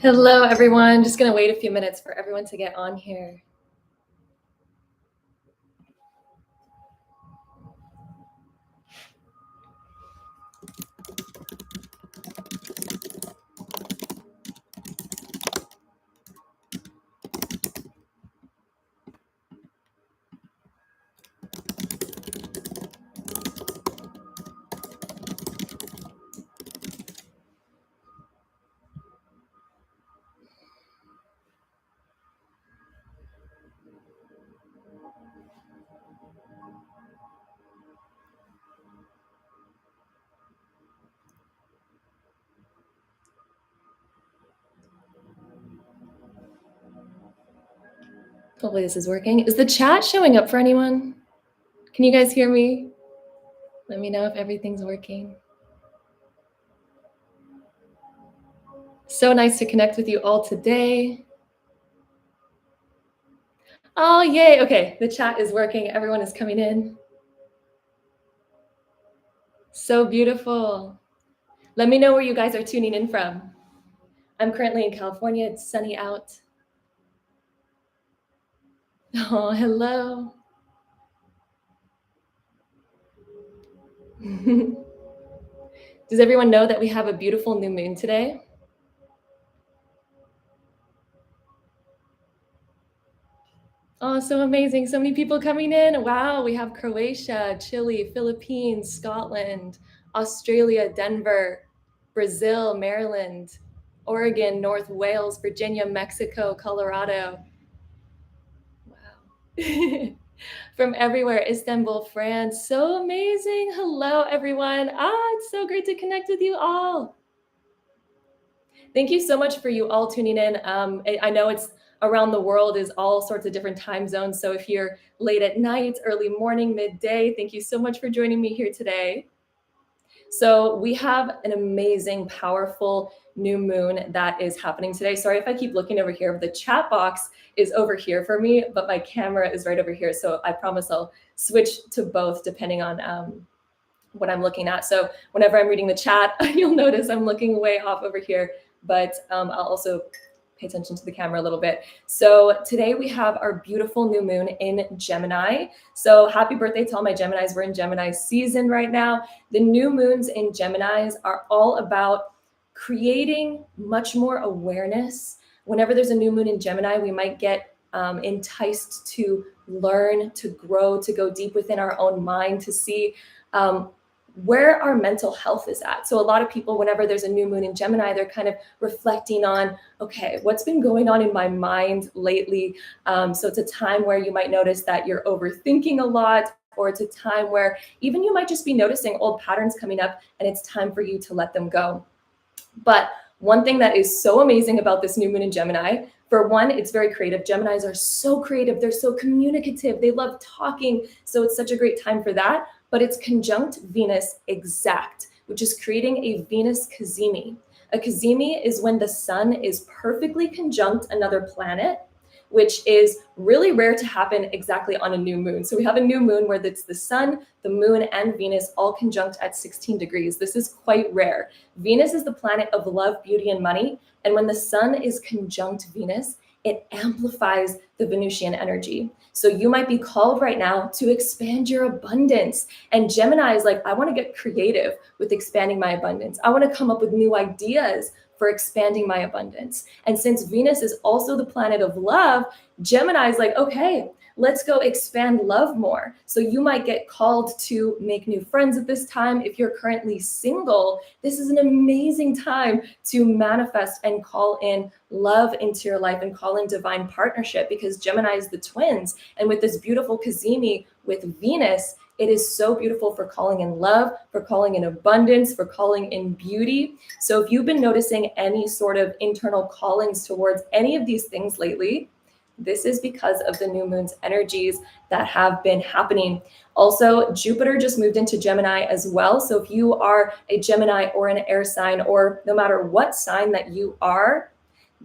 Hello, everyone. Just going to wait a few minutes for everyone to get on here. Hopefully this is working. Is the chat showing up for anyone? Can you guys hear me? Let me know if everything's working. So nice to connect with you all today. Oh, yay. Okay, the chat is working. Everyone is coming in. So beautiful. Let me know where you guys are tuning in from. I'm currently in California. It's sunny out. Oh, hello. Does everyone know that we have a beautiful new moon today? Oh, so amazing. So many people coming in. Wow, we have Croatia, Chile, Philippines, Scotland, Australia, Denver, Brazil, Maryland, Oregon, North Wales, Virginia, Mexico, Colorado. Wow. From everywhere, Istanbul, France. So amazing. Hello, everyone. It's so great to connect with you all. Thank you so much for you all tuning in. I know it's around the world is all sorts of different time zones. So if you're late at night, early morning, midday, thank you so much for joining me here today. So we have an amazing, powerful new moon that is happening today. Sorry if I keep looking over here. The chat box is over here for me, but my camera is right over here. So I promise I'll switch to both depending on what I'm looking at. So whenever I'm reading the chat, you'll notice I'm looking way off over here, but I'll also pay attention to the camera a little bit. So today we have our beautiful new moon in Gemini. So happy birthday to all my Geminis. We're in Gemini season right now. The new moons in Geminis are all about creating much more awareness. Whenever there's a new moon in Gemini, we might get enticed to learn, to grow, to go deep within our own mind, to see where our mental health is at. So a lot of people, whenever there's a new moon in Gemini, they're kind of reflecting on, okay, what's been going on in my mind lately? So it's a time where you might notice that you're overthinking a lot, or it's a time where even you might just be noticing old patterns coming up and it's time for you to let them go. But one thing that is so amazing about this new moon in Gemini, for one, it's very creative. Geminis are so creative. They're so communicative. They love talking. So it's such a great time for that. But it's conjunct Venus exact, which is creating a Venus Cazimi. A Cazimi is when the sun is perfectly conjunct another planet, which is really rare to happen exactly on a new moon. So we have a new moon where it's the sun, the moon, and Venus all conjunct at 16 degrees. This is quite rare. Venus is the planet of love, beauty, and money. And when the sun is conjunct Venus, it amplifies the Venusian energy. So you might be called right now to expand your abundance. And Gemini is like, I want to get creative with expanding my abundance. I want to come up with new ideas for expanding my abundance. And since Venus is also the planet of love, Gemini is like, okay, let's go expand love more. So you might get called to make new friends at this time. If you're currently single, this is an amazing time to manifest and call in love into your life and call in divine partnership, because Gemini is the twins. And with this beautiful Cazimi with Venus, it is so beautiful for calling in love, for calling in abundance, for calling in beauty. So if you've been noticing any sort of internal callings towards any of these things lately, this is because of the new moon's energies that have been happening. Also, Jupiter just moved into Gemini as well. So if you are a Gemini or an air sign, or no matter what sign that you are,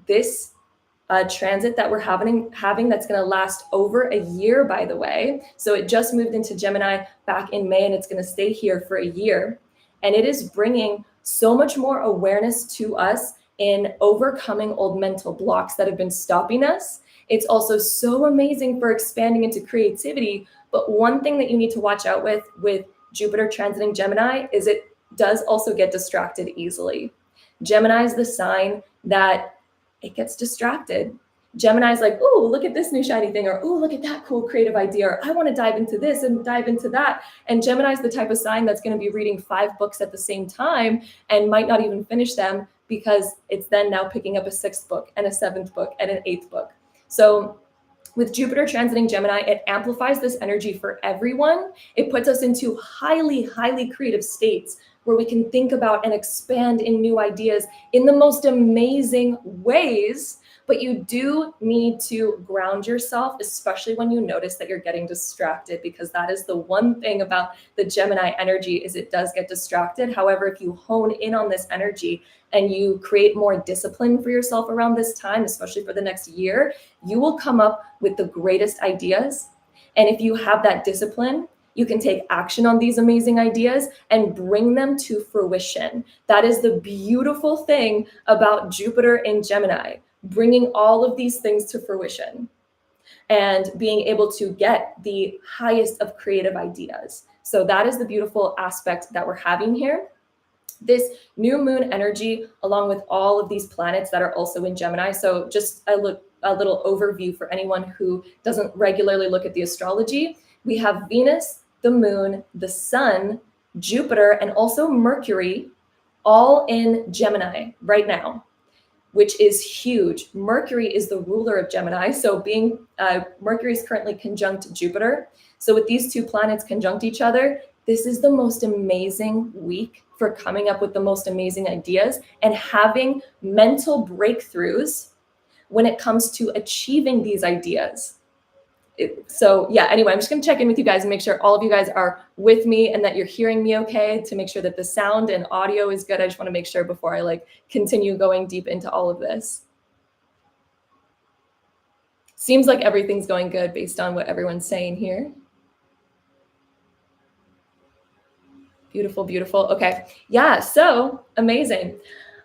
this transit that we're having that's going to last over a year, by the way. So it just moved into Gemini back in May, and it's going to stay here for a year. And it is bringing so much more awareness to us in overcoming old mental blocks that have been stopping us. It's also so amazing for expanding into creativity. But one thing that you need to watch out with Jupiter transiting Gemini is it does also get distracted easily. Gemini is the sign that it gets distracted. Gemini's like, oh, look at this new shiny thing, or oh, look at that cool creative idea, or I want to dive into this and dive into that. And Gemini's the type of sign that's going to be reading 5 books at the same time and might not even finish them because it's then now picking up a 6th book and a 7th book and an 8th book. So with Jupiter transiting Gemini, it amplifies this energy for everyone. It puts us into highly, highly creative states where we can think about and expand in new ideas in the most amazing ways. But you do need to ground yourself, especially when you notice that you're getting distracted, because that is the one thing about the Gemini energy is it does get distracted. However, if you hone in on this energy and you create more discipline for yourself around this time, especially for the next year, you will come up with the greatest ideas. And if you have that discipline, you can take action on these amazing ideas and bring them to fruition. That is the beautiful thing about Jupiter in Gemini, bringing all of these things to fruition and being able to get the highest of creative ideas. So that is the beautiful aspect that we're having here. This new moon energy, along with all of these planets that are also in Gemini. So just a little overview for anyone who doesn't regularly look at the astrology. We have Venus, the moon, the sun, Jupiter, and also Mercury, all in Gemini right now, which is huge. Mercury is the ruler of Gemini. So Mercury is currently conjunct Jupiter. So with these 2 planets conjunct each other, this is the most amazing week for coming up with the most amazing ideas and having mental breakthroughs when it comes to achieving these ideas. So yeah, anyway, I'm just going to check in with you guys and make sure all of you guys are with me and that you're hearing me okay, to make sure that the sound and audio is good. I just want to make sure before I continue going deep into all of this. Seems like everything's going good based on what everyone's saying here. Beautiful, beautiful. Okay. Yeah. So amazing.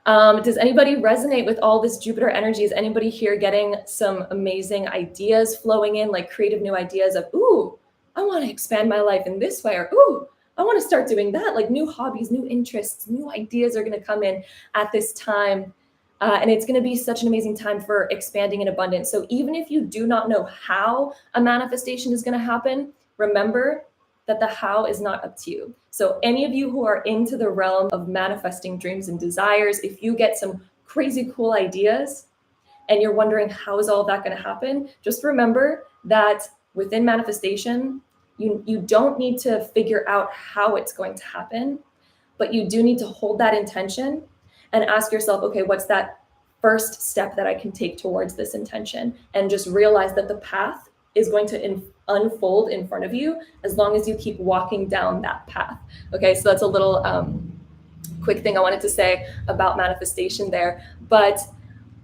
Does anybody resonate with all this Jupiter energy? Is anybody here getting some amazing ideas flowing in, like creative new ideas of, ooh, I want to expand my life in this way, or ooh, I want to start doing that, like new hobbies, new interests, new ideas are going to come in at this time. And it's going to be such an amazing time for expanding in abundance. So even if you do not know how a manifestation is going to happen, remember that the how is not up to you. So any of you who are into the realm of manifesting dreams and desires, if you get some crazy cool ideas and you're wondering how is all of that going to happen, just remember that within manifestation, you don't need to figure out how it's going to happen, but you do need to hold that intention and ask yourself, okay, what's that first step that I can take towards this intention? And just realize that the path is going to unfold in front of you as long as you keep walking down that path. Okay, so that's a little quick thing I wanted to say about manifestation there. But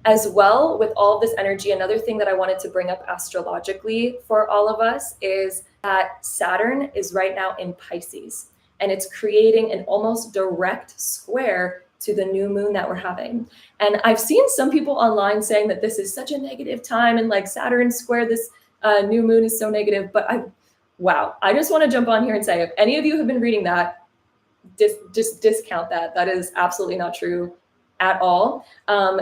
as well, with all of this energy, another thing that I wanted to bring up astrologically for all of us is that Saturn is right now in Pisces, and it's creating an almost direct square to the new moon that we're having. And I've seen some people online saying that this is such a negative time and like Saturn square this new moon is so negative, but I just want to jump on here and say, if any of you have been reading that, just discount that. That is absolutely not true at all.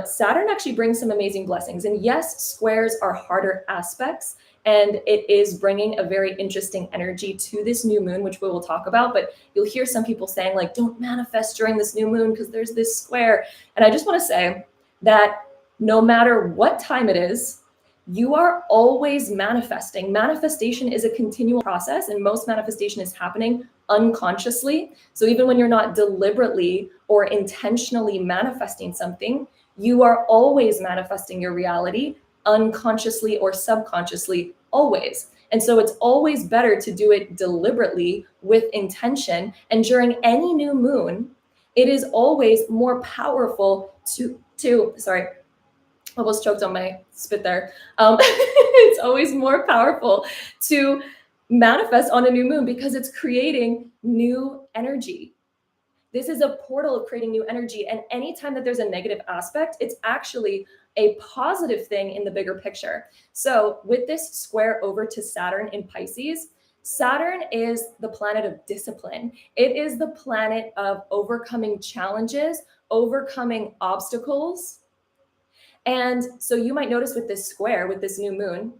Saturn actually brings some amazing blessings. And yes, squares are harder aspects, and it is bringing a very interesting energy to this new moon, which we will talk about. But you'll hear some people saying like, don't manifest during this new moon because there's this square. And I just want to say that no matter what time it is, you are always manifesting. Manifestation is a continual process, and most manifestation is happening unconsciously. So even when you're not deliberately or intentionally manifesting something, you are always manifesting your reality unconsciously or subconsciously, always. And so it's always better to do it deliberately with intention. And during any new moon, it is always more powerful sorry, almost choked on my spit there. It's always more powerful to manifest on a new moon because it's creating new energy. This is a portal of creating new energy. And anytime that there's a negative aspect, it's actually a positive thing in the bigger picture. So with this square over to Saturn in Pisces, Saturn is the planet of discipline. It is the planet of overcoming challenges, overcoming obstacles. And so you might notice with this square, with this new moon,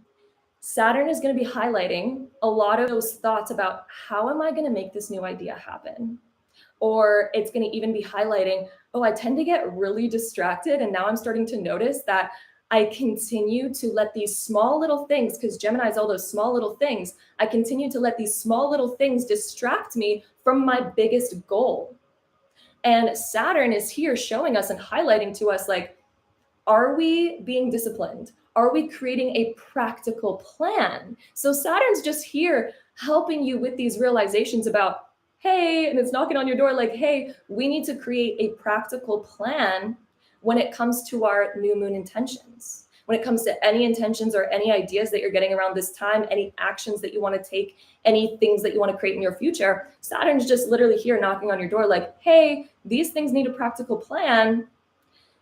Saturn is going to be highlighting a lot of those thoughts about how am I going to make this new idea happen? Or it's going to even be highlighting, oh, I tend to get really distracted. And now I'm starting to notice that I continue to let these small little things, because Gemini is all those small little things, I continue to let these small little things distract me from my biggest goal. And Saturn is here showing us and highlighting to us, like, are we being disciplined? Are we creating a practical plan? So Saturn's just here helping you with these realizations about, hey, and it's knocking on your door like, hey, we need to create a practical plan when it comes to our new moon intentions. When it comes to any intentions or any ideas that you're getting around this time, any actions that you want to take, any things that you want to create in your future, Saturn's just literally here knocking on your door like, hey, these things need a practical plan.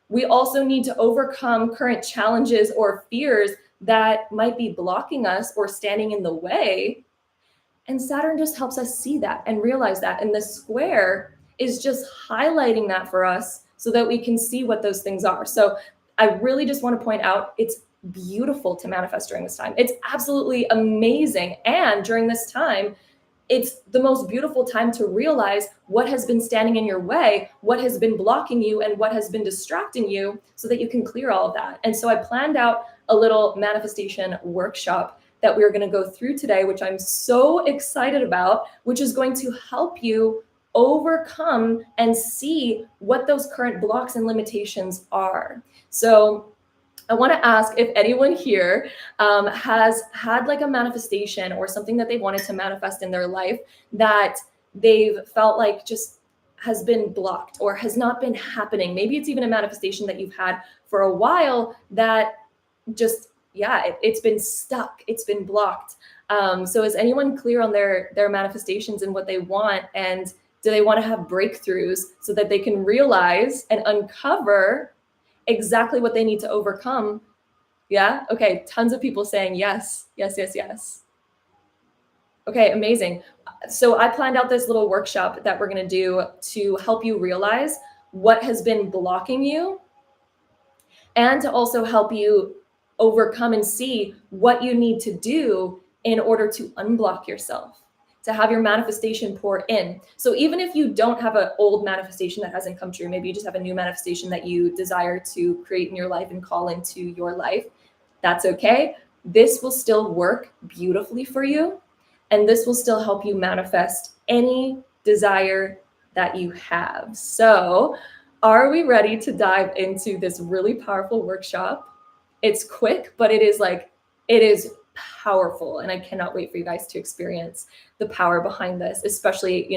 We also need to overcome current challenges or fears that might be blocking us or standing in the way. And Saturn just helps us see that and realize that. And the square is just highlighting that for us so that we can see what those things are. So I really just want to point out, it's beautiful to manifest during this time. It's absolutely amazing. And during this time, it's the most beautiful time to realize what has been standing in your way, what has been blocking you, and what has been distracting you so that you can clear all of that. And so I planned out a little manifestation workshop that we're going to go through today, which I'm so excited about, which is going to help you overcome and see what those current blocks and limitations are. So I want to ask if anyone here has had like a manifestation or something that they wanted to manifest in their life that they've felt like just has been blocked or has not been happening. Maybe it's even a manifestation that you've had for a while that just, it's been stuck. It's been blocked. So is anyone clear on their manifestations and what they want? And do they want to have breakthroughs so that they can realize and uncover exactly what they need to overcome? Yeah. Okay. Tons of people saying yes, yes, yes, yes. Okay. Amazing. So I planned out this little workshop that we're going to do to help you realize what has been blocking you and to also help you overcome and see what you need to do in order to unblock yourself, to have your manifestation pour in. So even if you don't have an old manifestation that hasn't come true, maybe you just have a new manifestation that you desire to create in your life and call into your life, that's okay. This will still work beautifully for you. And this will still help you manifest any desire that you have. So are we ready to dive into this really powerful workshop? It's quick, but it is powerful. And I cannot wait for you guys to experience the power behind this, especially,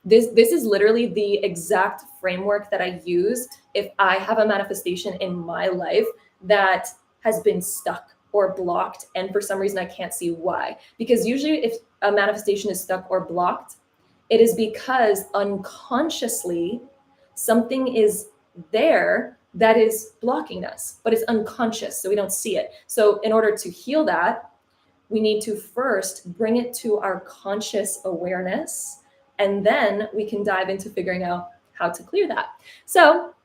this is literally the exact framework that I use if I have a manifestation in my life that has been stuck or blocked. And for some reason, I can't see why. Because usually if a manifestation is stuck or blocked, it is because unconsciously something is there that is blocking us, but it's unconscious, so we don't see it. So in order to heal that, we need to first bring it to our conscious awareness, and then we can dive into figuring out how to clear that. So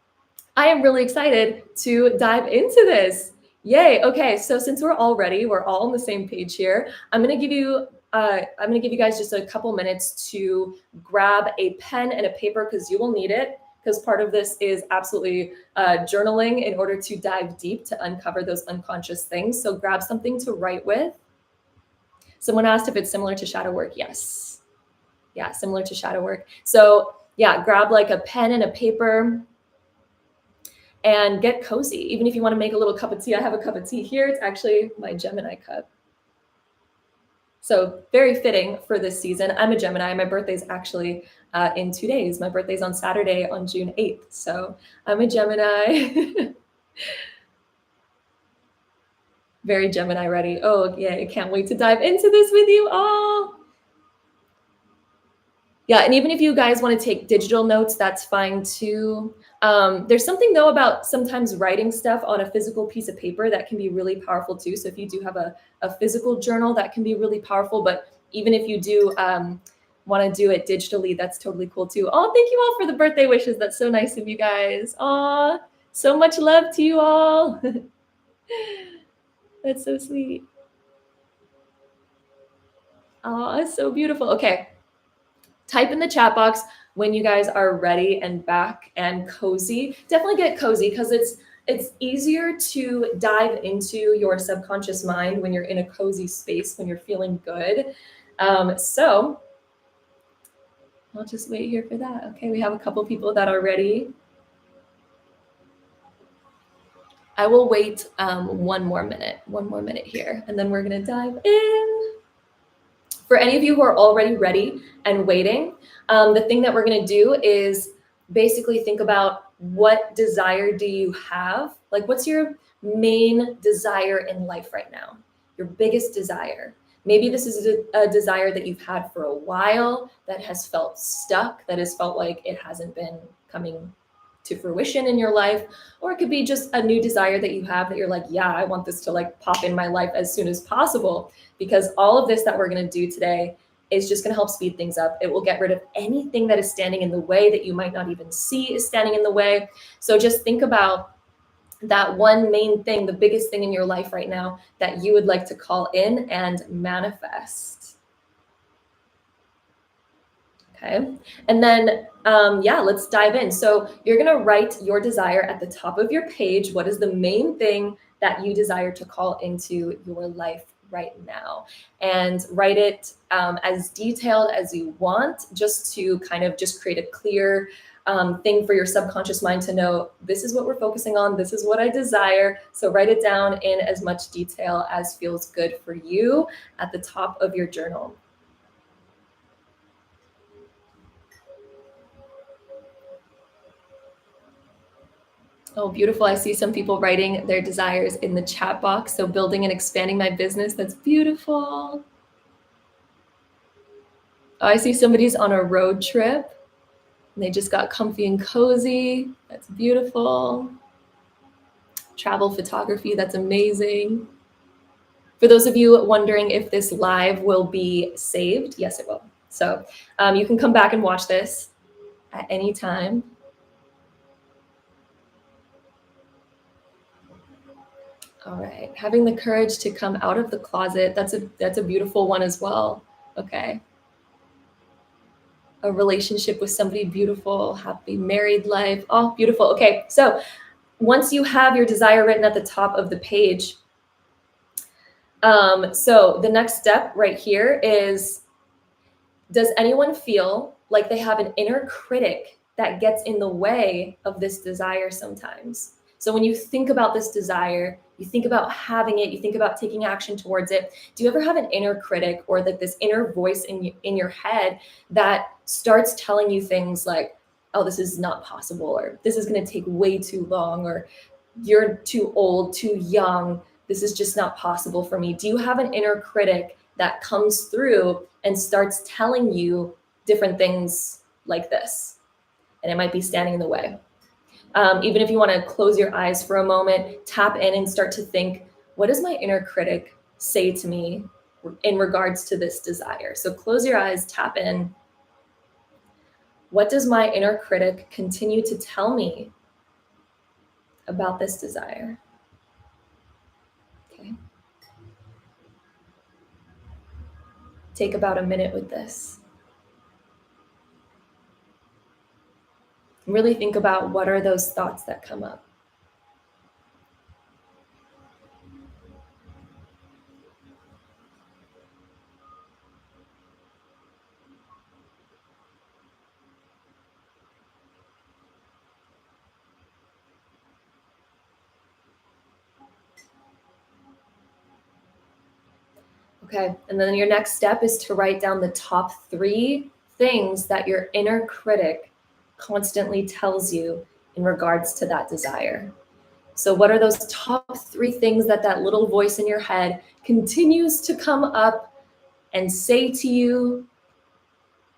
I am really excited to dive into this. Yay. Okay. So since we're all ready, we're all on the same page here. I'm going to give you guys just a couple minutes to grab a pen and a paper because you will need it, because part of this is absolutely journaling in order to dive deep to uncover those unconscious things. So grab something to write with. Someone asked if it's similar to shadow work. Yes. Yeah, similar to shadow work. So yeah, grab like a pen and a paper and get cozy. Even if you want to make a little cup of tea, I have a cup of tea here. It's actually my Gemini cup. So very fitting for this season. I'm a Gemini. My birthday's actually in 2 days. My birthday's on Saturday on June 8th. So I'm a Gemini. Very Gemini ready. Oh, yeah, I can't wait to dive into this with you all. Yeah, and even if you guys want to take digital notes, that's fine too. There's something though about sometimes writing stuff on a physical piece of paper that can be really powerful too. So if you do have a physical journal, that can be really powerful. But even if you do want to do it digitally, that's totally cool too. Oh, thank you all for the birthday wishes. That's so nice of you guys. Aw, so much love to you all. That's so sweet. Oh, it's so beautiful. Okay. Type in the chat box when you guys are ready and back and cozy. Definitely get cozy because it's easier to dive into your subconscious mind when you're in a cozy space, when you're feeling good. So I'll just wait here for that. Okay, we have a couple people that are ready. I will wait one more minute here, and then we're gonna dive in. For any of you who are already ready and waiting, the thing that we're going to do is basically think about what desire do you have? Like, what's your main desire in life right now? Your biggest desire. Maybe this is a desire that you've had for a while that has felt stuck, that has felt like it hasn't been coming to fruition in your life, or it could be just a new desire that you have that you're like, yeah, I want this to like pop in my life as soon as possible, because all of this that we're going to do today is just going to help speed things up. It will get rid of anything that is standing in the way that you might not even see is standing in the way. So just think about that one main thing, the biggest thing in your life right now that you would like to call in and manifest. Okay. And then, yeah, let's dive in. So you're going to write your desire at the top of your page. What is the main thing that you desire to call into your life right now? And write it as detailed as you want, just to kind of just create a clear thing for your subconscious mind to know, this is what we're focusing on. This is what I desire. So write it down in as much detail as feels good for you at the top of your journal. Oh, beautiful. I see some people writing their desires in the chat box. So building and expanding my business. That's beautiful. Oh, I see somebody's on a road trip and they just got comfy and cozy. That's beautiful. Travel photography. That's amazing. For those of you wondering if this live will be saved, yes, it will. So you can come back and watch this at any time. All right, having the courage to come out of the closet. That's a beautiful one as well. Okay. A relationship with somebody beautiful, happy married life. Oh, beautiful. Okay, so once you have your desire written at the top of the page, so the next step right here is, does anyone feel like they have an inner critic that gets in the way of this desire sometimes? So when you think about this desire, you think about having it, you think about taking action towards it. Do you ever have an inner critic, or like this inner voice in your head that starts telling you things like, oh, this is not possible, or this is going to take way too long, or you're too old, too young, this is just not possible for me? Do you have an inner critic that comes through and starts telling you different things like this? And it might be standing in the way. Even if you want to close your eyes for a moment, tap in and start to think, what does my inner critic say to me in regards to this desire? So close your eyes, tap in. What does my inner critic continue to tell me about this desire? Okay. Take about a minute with this. Really think about, what are those thoughts that come up? Okay, and then your next step is to write down the top 3 things that your inner critic constantly tells you in regards to that desire. So what are those top 3 things that that little voice in your head continues to come up and say to you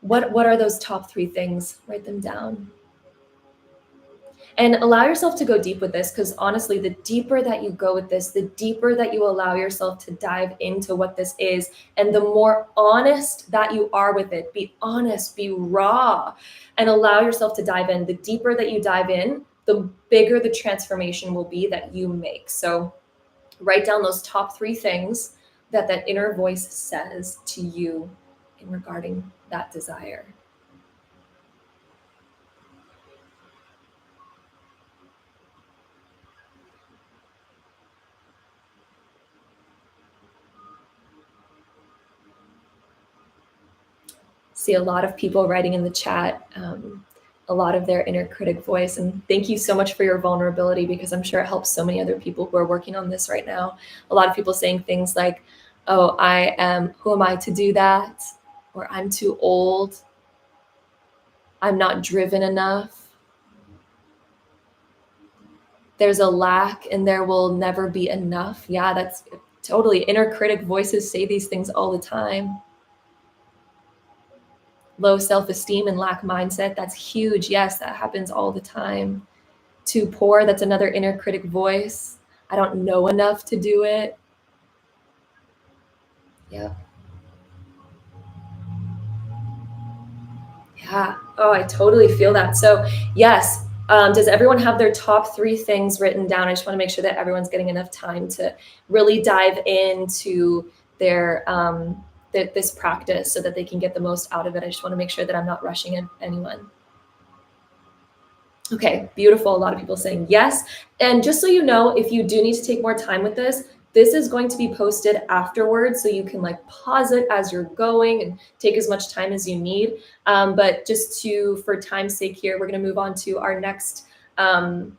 What are those top 3 things? Write them down. And allow yourself to go deep with this, because honestly, the deeper that you go with this, the deeper that you allow yourself to dive into what this is, and the more honest that you are with it, be honest, be raw, and allow yourself to dive in. The deeper that you dive in, the bigger the transformation will be that you make. So write down those top 3 things that that inner voice says to you in regarding that desire. See a lot of people writing in the chat, a lot of their inner critic voice. And thank you so much for your vulnerability, because I'm sure it helps so many other people who are working on this right now. A lot of people saying things like, oh, who am I to do that? Or I'm too old. I'm not driven enough. There's a lack and there will never be enough. Yeah, that's totally, inner critic voices say these things all the time. Low self-esteem and lack mindset, that's huge. Yes, that happens all the time. Too poor, that's another inner critic voice. I don't know enough to do it. Yeah. Yeah. Oh, I totally feel that. So yes, does everyone have their top 3 things written down? I just want to make sure that everyone's getting enough time to really dive into their this practice so that they can get the most out of it. I just want to make sure that I'm not rushing anyone. Okay, beautiful. A lot of people saying yes. And just so you know, if you do need to take more time with this is going to be posted afterwards. So you can like pause it as you're going and take as much time as you need. But just for time's sake here, we're going to move on to our next one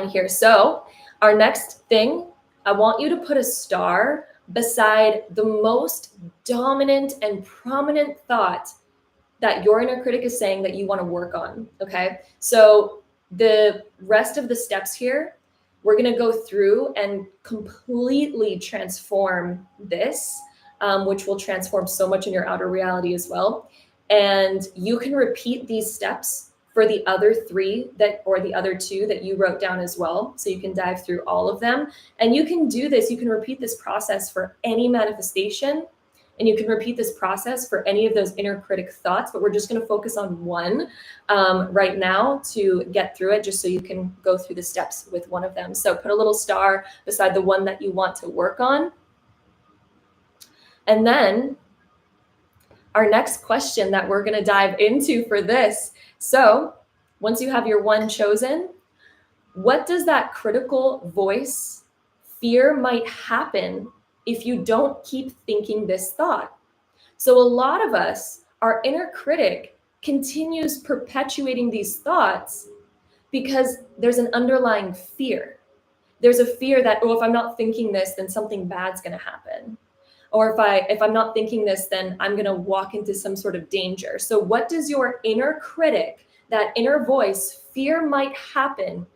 here. So our next thing, I want you to put a star beside the most dominant and prominent thought that your inner critic is saying that you want to work on. Okay. So the rest of the steps here, we're going to go through and completely transform this, which will transform so much in your outer reality as well. And you can repeat these steps for the other 3 or the other 2 that you wrote down as well. So you can dive through all of them, and you can do this. You can repeat this process for any manifestation. And you can repeat this process for any of those inner critic thoughts, but we're just going to focus on one right now to get through it, just so you can go through the steps with one of them. So put a little star beside the one that you want to work on. And then our next question that we're going to dive into for this. So once you have your one chosen, what does that critical voice fear might happen if you don't keep thinking this thought? So a lot of us, our inner critic continues perpetuating these thoughts because there's an underlying fear. There's a fear that, oh, if I'm not thinking this, then something bad's going to happen. Or if I'm not thinking this, then I'm going to walk into some sort of danger. So what does your inner critic, that inner voice, fear might happen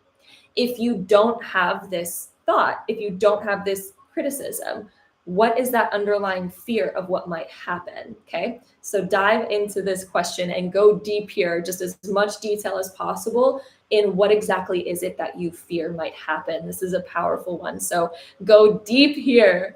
if you don't have this thought, if you don't have this criticism? What is that underlying fear of what might happen? Okay, so dive into this question and go deep here, just as much detail as possible in what exactly is it that you fear might happen. This is a powerful one, so go deep here.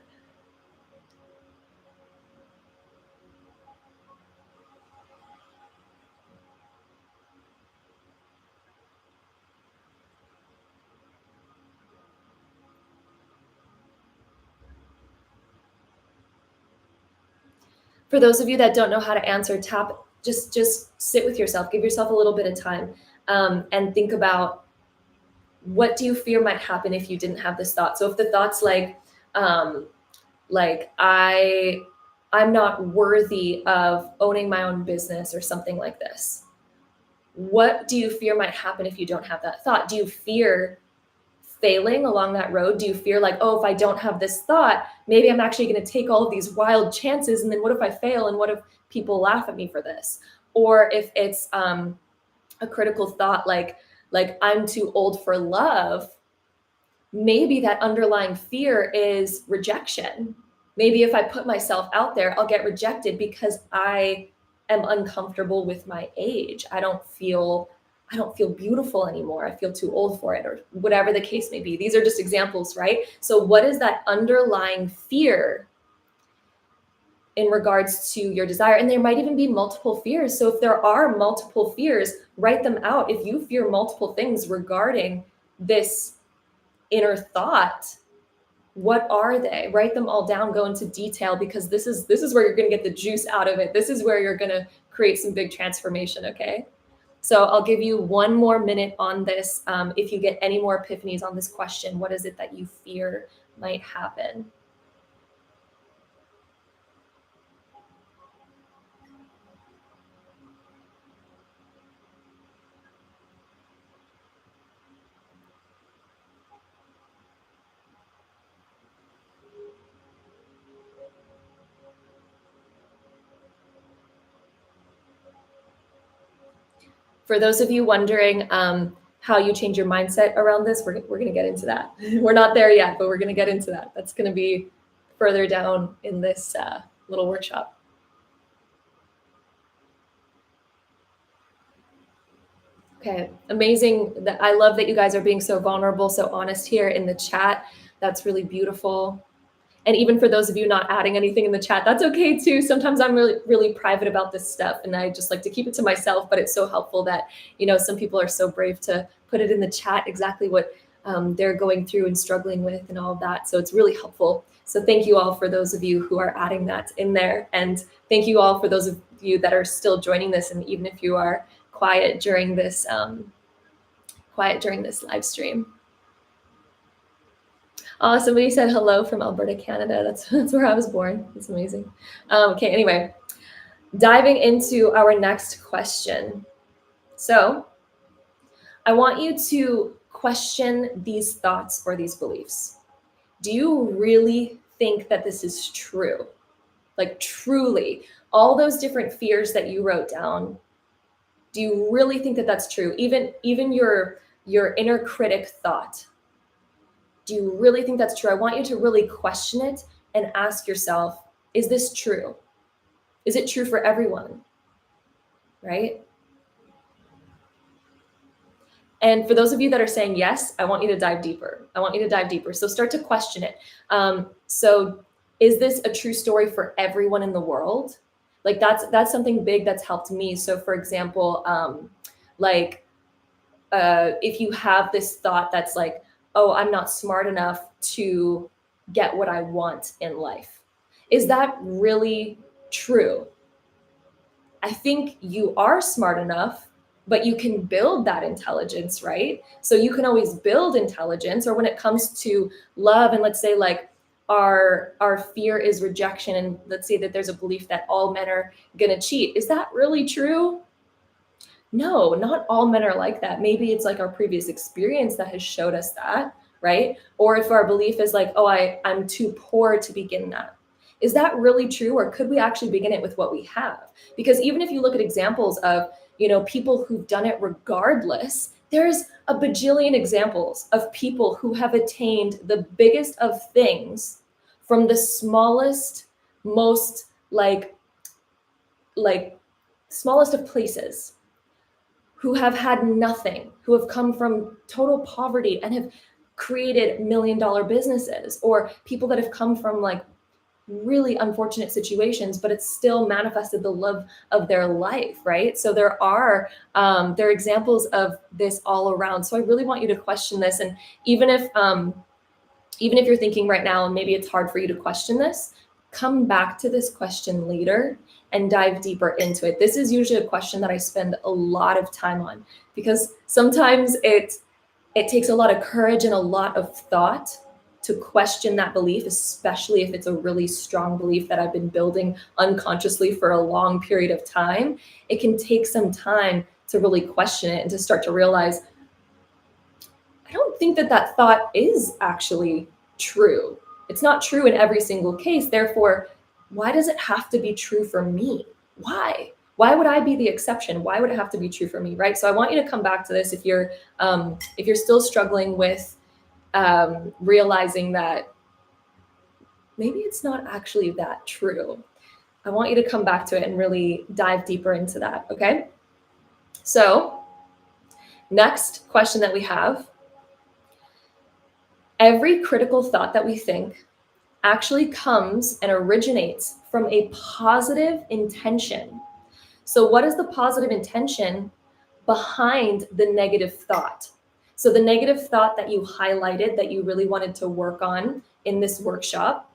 For those of you that don't know how to answer, just sit with yourself, give yourself a little bit of time, and think about, what do you fear might happen if you didn't have this thought? So if the thought's like I'm not worthy of owning my own business or something like this, what do you fear might happen if you don't have that thought? Do you fear failing along that road? Do you fear like, oh, if I don't have this thought, maybe I'm actually going to take all of these wild chances, and then what if I fail, and what if people laugh at me for this? Or if it's a critical thought like I'm too old for love, maybe that underlying fear is rejection. Maybe if I put myself out there, I'll get rejected because I am uncomfortable with my age. I don't feel beautiful anymore. I feel too old for it, or whatever the case may be. These are just examples, right? So what is that underlying fear in regards to your desire? And there might even be multiple fears. So if there are multiple fears, write them out. If you fear multiple things regarding this inner thought, what are they? Write them all down, go into detail, because this is where you're going to get the juice out of it. This is where you're going to create some big transformation. Okay. So I'll give you 1 more minute on this. If you get any more epiphanies on this question, what is it that you fear might happen? For those of you wondering how you change your mindset around this, we're going to get into that. We're not there yet, but we're going to get into that. That's going to be further down in this little workshop. Okay, amazing. I love that you guys are being so vulnerable, so honest here in the chat. That's really beautiful. And even for those of you not adding anything in the chat, that's okay too. Sometimes I'm really, really private about this stuff, and I just like to keep it to myself, but it's so helpful that, some people are so brave to put it in the chat, exactly what they're going through and struggling with and all of that. So it's really helpful. So thank you all for those of you who are adding that in there. And thank you all for those of you that are still joining this. And even if you are quiet during this live stream. Oh, somebody said hello from Alberta, Canada. That's where I was born. That's amazing. Okay, anyway, diving into our next question. So I want you to question these thoughts or these beliefs. Do you really think that this is true? Like truly, all those different fears that you wrote down, do you really think that that's true? Even your inner critic thought. Do you really think that's true? I want you to really question it and ask yourself, is this true? Is it true for everyone? Right? And for those of you that are saying yes, I want you to dive deeper. So start to question it. So is this a true story for everyone in the world? Like that's something big that's helped me. So for example, if you have this thought that's like, oh, I'm not smart enough to get what I want in life. Is that really true? I think you are smart enough, but you can build that intelligence, right? So you can always build intelligence. Or when it comes to love, and let's say like our fear is rejection, and let's say that there's a belief that all men are gonna cheat. Is that really true? No, not all men are like that. Maybe it's like our previous experience that has showed us that, right? Or if our belief is like, oh, I'm too poor to begin that. Is that really true? Or could we actually begin it with what we have? Because even if you look at examples of, people who've done it regardless, there's a bajillion examples of people who have attained the biggest of things from the smallest, most like smallest of places, who have had nothing, who have come from total poverty and have created $1 million businesses, or people that have come from like really unfortunate situations, but it's still manifested the love of their life, right? So there are examples of this all around. So I really want you to question this. And even if you're thinking right now, and maybe it's hard for you to question this, come back to this question later and dive deeper into it. This is usually a question that I spend a lot of time on, because sometimes it takes a lot of courage and a lot of thought to question that belief, especially if it's a really strong belief that I've been building unconsciously for a long period of time. It can take some time to really question it and to start to realize, I don't think that thought is actually true. It's not true in every single case. Therefore, why does it have to be true for me? Why? Why would I be the exception? Why would it have to be true for me, right? So I want you to come back to this if you're still struggling with realizing that maybe it's not actually that true. I want you to come back to it and really dive deeper into that, okay? So, next question that we have, every critical thought that we think actually comes and originates from a positive intention. So, what is the positive intention behind the negative thought? So, the negative thought that you highlighted that you really wanted to work on in this workshop,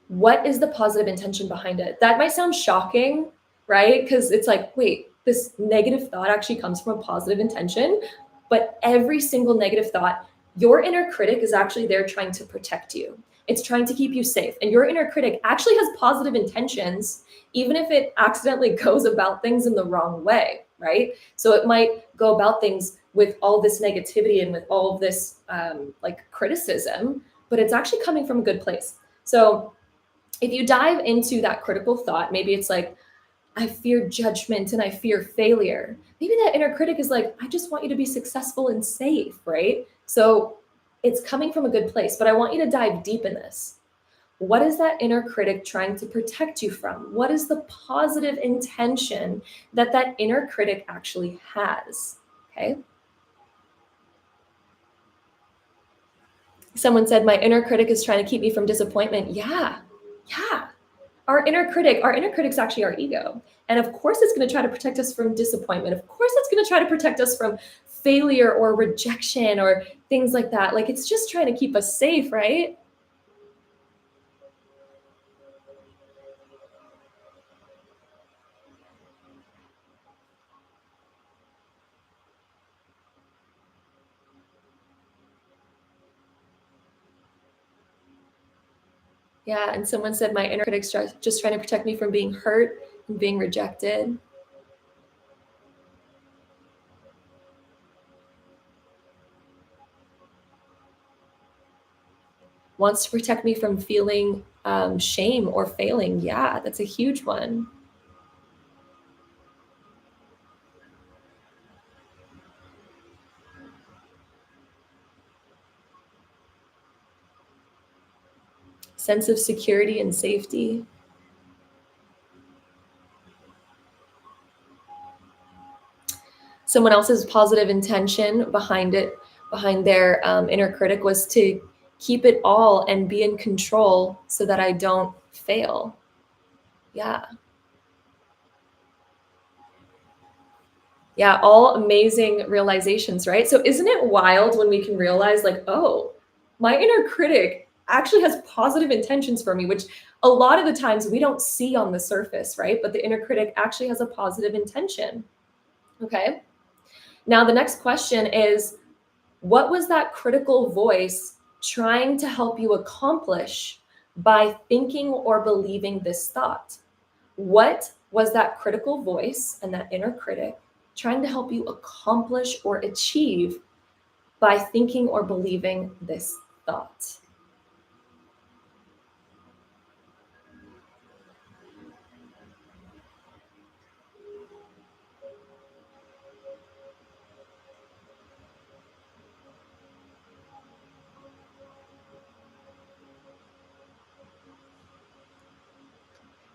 what is the positive intention behind it? That might sound shocking, right? Because it's like, wait, this negative thought actually comes from a positive intention. But every single negative thought, your inner critic is actually there trying to protect you. It's trying to keep you safe. And your inner critic actually has positive intentions, even if it accidentally goes about things in the wrong way, right? So it might go about things with all this negativity and with all of this like criticism, but it's actually coming from a good place. So if you dive into that critical thought, maybe it's like, I fear judgment and I fear failure. Maybe that inner critic is like, I just want you to be successful and safe, right? So it's coming from a good place, but I want you to dive deep in this. What is that inner critic trying to protect you from? What is the positive intention that that inner critic actually has? Okay. Someone said, my inner critic is trying to keep me from disappointment. Yeah. Our inner critic's actually our ego. And of course it's going to try to protect us from disappointment. Of course it's going to try to protect us from failure or rejection or things like that. Like it's just trying to keep us safe, right? Yeah, and someone said my inner critic's just trying to protect me from being hurt and being rejected. Wants to protect me from feeling shame or failing. Yeah, that's a huge one. Sense of security and safety. Someone else's positive intention behind it, behind their inner critic, was to keep it all and be in control so that I don't fail. Yeah. Yeah, all amazing realizations, right? So isn't it wild when we can realize like, oh, my inner critic actually has positive intentions for me, which a lot of the times we don't see on the surface, right? But the inner critic actually has a positive intention. Okay. Now the next question is, what was that critical voice trying to help you accomplish by thinking or believing this thought? What was that critical voice and that inner critic trying to help you accomplish or achieve by thinking or believing this thought?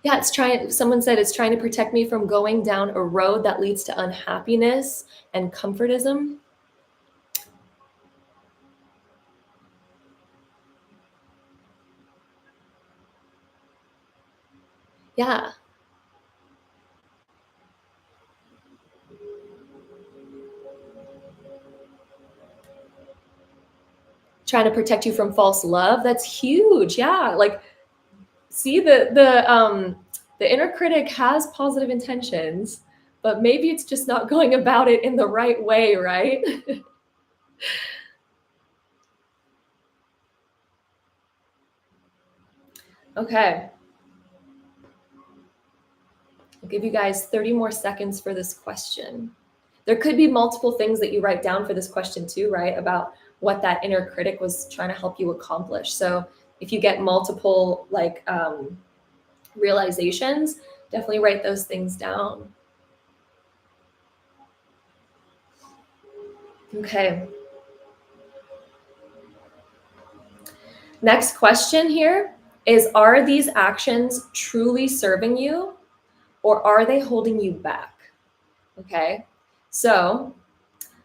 Yeah, it's trying, someone said it's trying to protect me from going down a road that leads to unhappiness and comfortism. Yeah, trying to protect you from false love. That's huge. Yeah, like see the inner critic has positive intentions, but maybe it's just not going about it in the right way, right? Okay, I'll give you guys 30 more seconds for this question. There could be multiple things that you write down for this question too, right? About what that inner critic was trying to help you accomplish. So if you get multiple like realizations, definitely write those things down. Okay. Next question here. is, are these actions truly serving you, or are they holding you back? Okay. So,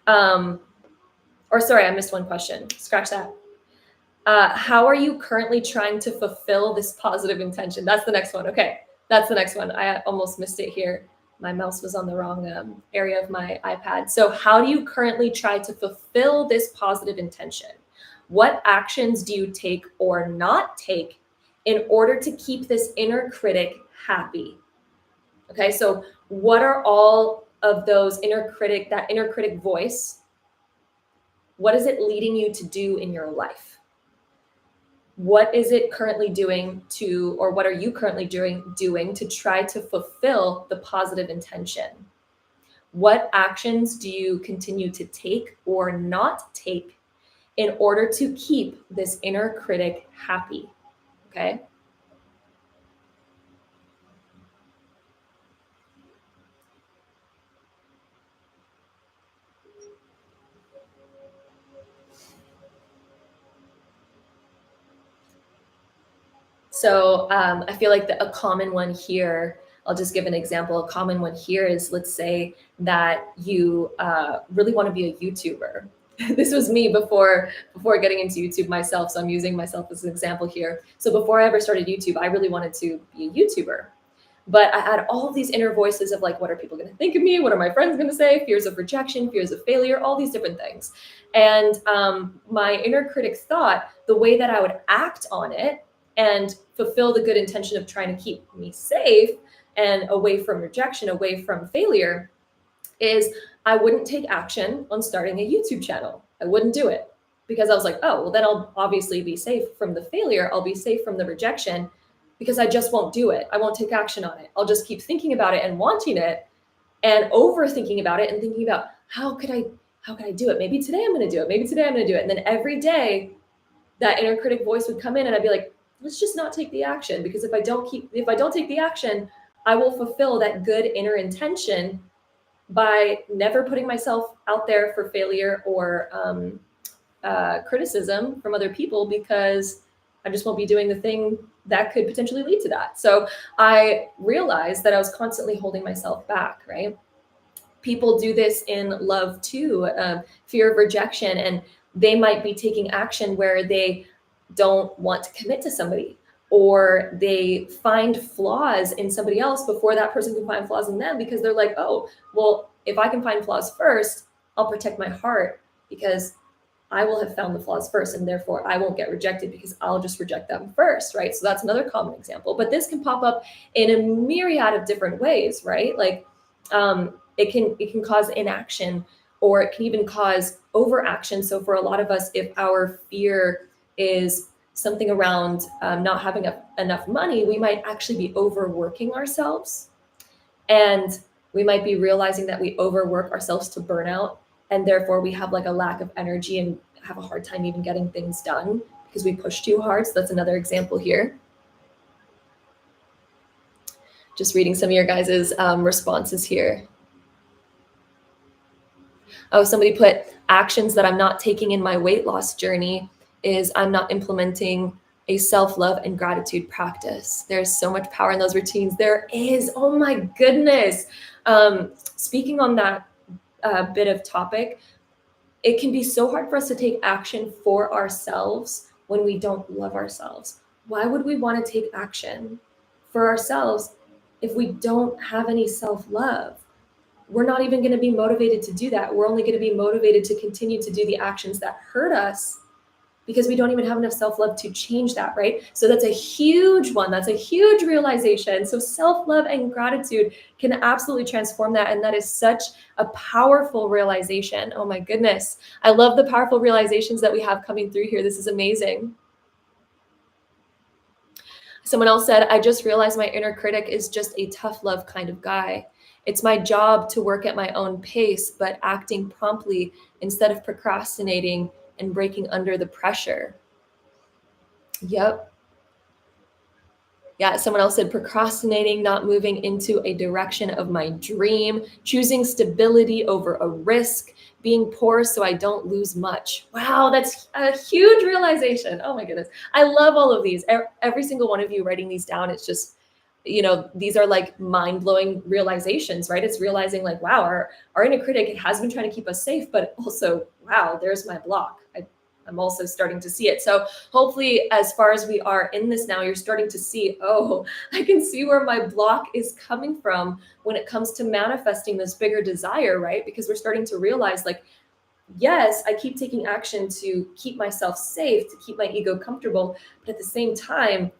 or sorry, I missed one question. Scratch that. How are you currently trying to fulfill this positive intention? That's the next one. Okay. That's the next one. I almost missed it here. My mouse was on the wrong area of my iPad. So how do you currently try to fulfill this positive intention? What actions do you take or not take in order to keep this inner critic happy? Okay, so what are all of those that inner critic voice? What is it leading you to do in your life? What is it currently doing to, or what are you currently doing to try to fulfill the positive intention? What actions do you continue to take or not take in order to keep this inner critic happy? Okay. So I feel like a common one here, I'll just give an example. A common one here is, let's say that you really want to be a YouTuber. This was me before getting into YouTube myself. So I'm using myself as an example here. So before I ever started YouTube, I really wanted to be a YouTuber. But I had all of these inner voices of like, what are people going to think of me? What are my friends going to say? Fears of rejection, fears of failure, all these different things. And my inner critic thought the way that I would act on it and fulfill the good intention of trying to keep me safe and away from rejection, away from failure, is I wouldn't take action on starting a YouTube channel. I wouldn't do it because I was like, oh, well, then I'll obviously be safe from the failure. I'll be safe from the rejection because I just won't do it. I won't take action on it. I'll just keep thinking about it and wanting it and overthinking about it and thinking about how could I do it? Maybe today I'm going to do it. Maybe today I'm going to do it. And then every day that inner critic voice would come in and I'd be like, let's just not take the action, because if I don't take the action, I will fulfill that good inner intention by never putting myself out there for failure or criticism from other people, because I just won't be doing the thing that could potentially lead to that. So I realized that I was constantly holding myself back, right? People do this in love too, fear of rejection, and they might be taking action where they don't want to commit to somebody, or they find flaws in somebody else before that person can find flaws in them, because they're like, oh, well, if I can find flaws first, I'll protect my heart because I will have found the flaws first, and therefore I won't get rejected because I'll just reject them first, right? So that's another common example. But this can pop up in a myriad of different ways, right? Like it can cause inaction, or it can even cause overaction. So for a lot of us, if our fear is something around not having enough money, we might actually be overworking ourselves, and we might be realizing that we overwork ourselves to burnout, and therefore we have like a lack of energy and have a hard time even getting things done because we push too hard. So that's another example here. Just reading some of your guys' responses here. Oh, somebody put, actions that I'm not taking in my weight loss journey is I'm not implementing a self-love and gratitude practice. There's so much power in those routines. There is. Oh my goodness. Speaking on that bit of topic, it can be so hard for us to take action for ourselves when we don't love ourselves. Why would we want to take action for ourselves if we don't have any self-love? We're not even going to be motivated to do that. We're only going to be motivated to continue to do the actions that hurt us because we don't even have enough self-love to change that, right? So that's a huge one. That's a huge realization. So self-love and gratitude can absolutely transform that. And that is such a powerful realization. Oh my goodness. I love the powerful realizations that we have coming through here. This is amazing. Someone else said, I just realized my inner critic is just a tough love kind of guy. It's my job to work at my own pace, but acting promptly instead of procrastinating and breaking under the pressure. Yep. Yeah, someone else said procrastinating, not moving into a direction of my dream, choosing stability over a risk, being poor so I don't lose much. Wow, that's a huge realization. Oh my goodness. I love all of these. Every single one of you writing these down, it's just, these are like mind-blowing realizations, right? It's realizing like, wow, our inner critic has been trying to keep us safe, but also, wow, there's my block. I'm also starting to see it. So hopefully, as far as we are in this now, you're starting to see, oh, I can see where my block is coming from when it comes to manifesting this bigger desire, right? Because we're starting to realize, like, yes, I keep taking action to keep myself safe, to keep my ego comfortable. But at the same time,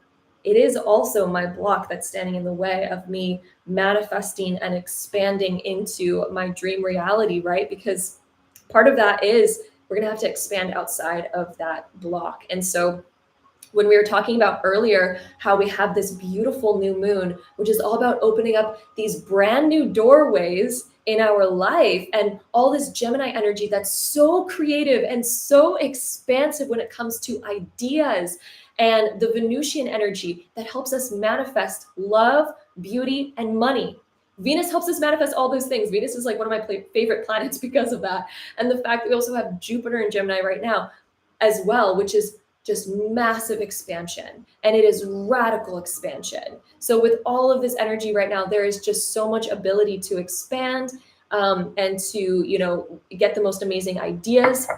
it is also my block that's standing in the way of me manifesting and expanding into my dream reality, right? Because part of that is we're going to have to expand outside of that block. And so when we were talking about earlier how we have this beautiful new moon, which is all about opening up these brand new doorways in our life, and all this Gemini energy that's so creative and so expansive when it comes to ideas, and the Venusian energy that helps us manifest love, beauty, and money. Venus helps us manifest all those things. Venus is like one of my favorite planets because of that. And the fact that we also have Jupiter in Gemini right now as well, which is just massive expansion, and it is radical expansion. So with all of this energy right now, there is just so much ability to expand, and to get the most amazing ideas.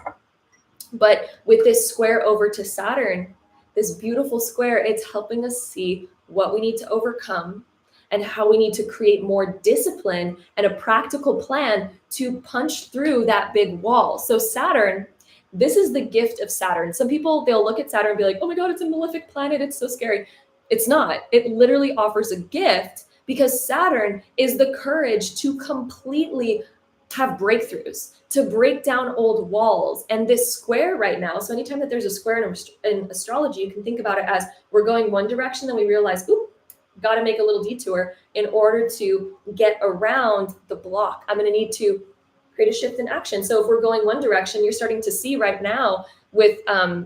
But with this square over to Saturn, this beautiful square, it's helping us see what we need to overcome and how we need to create more discipline and a practical plan to punch through that big wall. So Saturn, this is the gift of Saturn. Some people, they'll look at Saturn and be like, oh my God, it's a malefic planet. It's so scary. It's not. It literally offers a gift, because Saturn is the courage to completely have breakthroughs, to break down old walls. And this square right now, so anytime that there's a square in astrology, you can think about it as we're going one direction, then we realize, oop, got to make a little detour in order to get around the block. I'm going to need to create a shift in action. So if we're going one direction, you're starting to see right now with,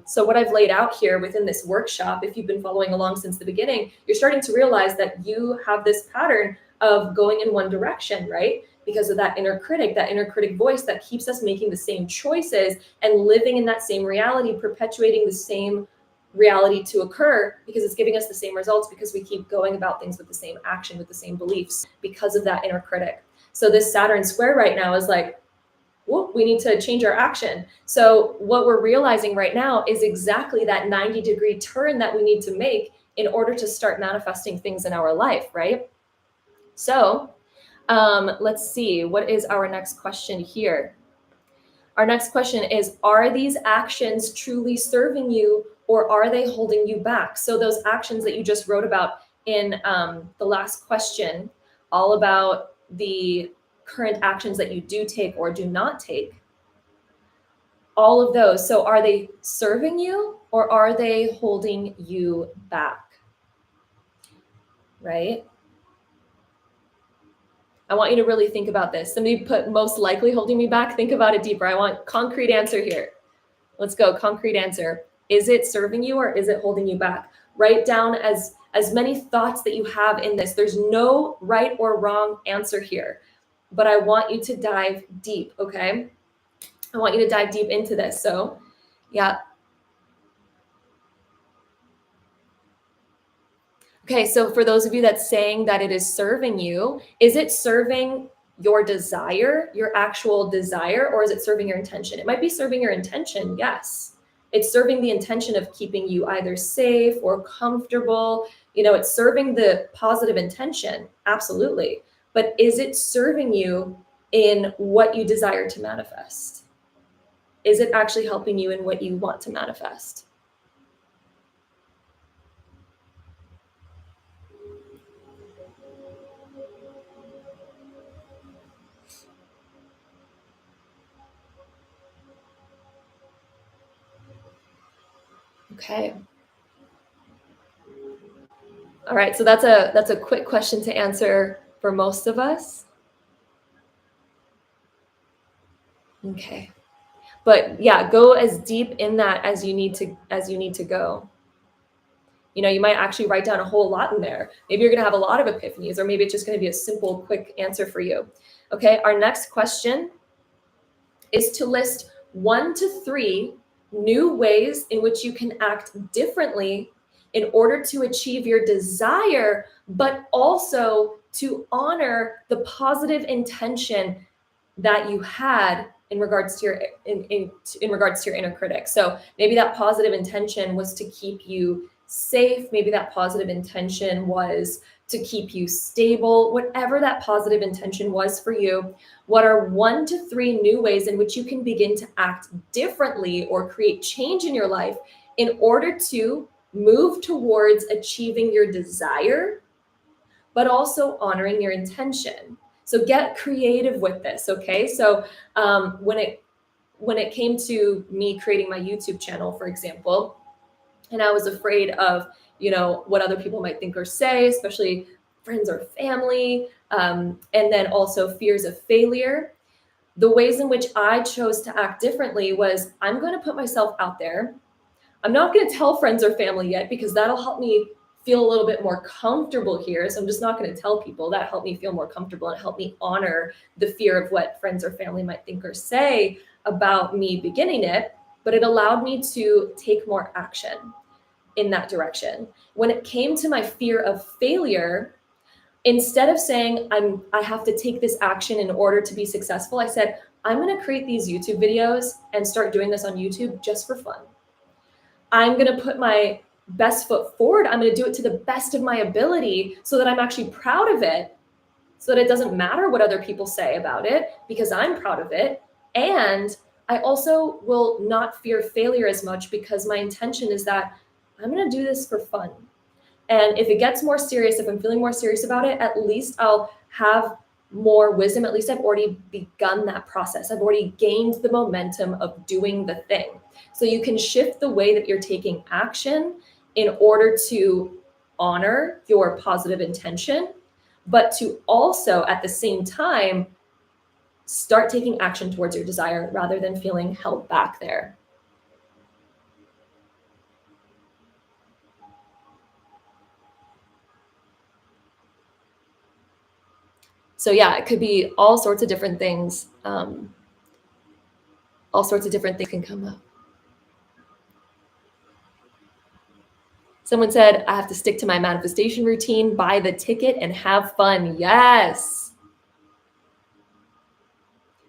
so what I've laid out here within this workshop, if you've been following along since the beginning, you're starting to realize that you have this pattern of going in one direction, right? Because of that inner critic voice that keeps us making the same choices and living in that same reality, perpetuating the same reality to occur, because it's giving us the same results, because we keep going about things with the same action, with the same beliefs, because of that inner critic. So this Saturn square right now is like, whoop, we need to change our action. So what we're realizing right now is exactly that 90-degree turn that we need to make in order to start manifesting things in our life, right? So let's see, what is our next question here? Our next question is, are these actions truly serving you, or are they holding you back? So those actions that you just wrote about in the last question, all about the current actions that you do take or do not take, all of those. So are they serving you, or are they holding you back? Right? I want you to really think about this. Somebody put most likely holding me back. Think about it deeper. I want concrete answer here. Let's go. Concrete answer. Is it serving you, or is it holding you back? Write down as many thoughts that you have in this. There's no right or wrong answer here, but I want you to dive deep. Okay. I want you to dive deep into this. So yeah. Okay, so for those of you that's saying that it is serving you, is it serving your desire, your actual desire, or is it serving your intention? It might be serving your intention, yes. It's serving the intention of keeping you either safe or comfortable. It's serving the positive intention, absolutely. But is it serving you in what you desire to manifest? Is it actually helping you in what you want to manifest? Okay. All right, so that's a quick question to answer for most of us. Okay. But yeah, go as deep in that as you need to go. You know, you might actually write down a whole lot in there. Maybe you're going to have a lot of epiphanies, or maybe it's just going to be a simple, quick answer for you. Okay, our next question is to list 1 to 3 new ways in which you can act differently in order to achieve your desire, but also to honor the positive intention that you had in regards to your in regards to your inner critic. So maybe that positive intention was to keep you safe. Maybe that positive intention was to keep you stable. Whatever that positive intention was for you, what are 1 to 3 new ways in which you can begin to act differently or create change in your life in order to move towards achieving your desire, but also honoring your intention? So get creative with this, okay? So when it came to me creating my YouTube channel, for example, and I was afraid of, you know, what other people might think or say, especially friends or family, and then also fears of failure. The ways in which I chose to act differently was, I'm going to put myself out there. I'm not going to tell friends or family yet, because that'll help me feel a little bit more comfortable here. So I'm just not going to tell people. That helped me feel more comfortable and help me honor the fear of what friends or family might think or say about me beginning it. But it allowed me to take more action in that direction. When it came to my fear of failure, instead of saying I have to take this action in order to be successful, I said, I'm going to create these YouTube videos and start doing this on YouTube just for fun. I'm going to put my best foot forward. I'm going to do it to the best of my ability so that I'm actually proud of it, so that it doesn't matter what other people say about it, because I'm proud of it. And I also will not fear failure as much, because my intention is that I'm going to do this for fun. And if it gets more serious, if I'm feeling more serious about it, at least I'll have more wisdom. At least I've already begun that process. I've already gained the momentum of doing the thing. So you can shift the way that you're taking action in order to honor your positive intention, but to also at the same time start taking action towards your desire rather than feeling held back there. So yeah, it could be all sorts of different things. All sorts of different things can come up. Someone said, I have to stick to my manifestation routine, buy the ticket, and have fun. Yes.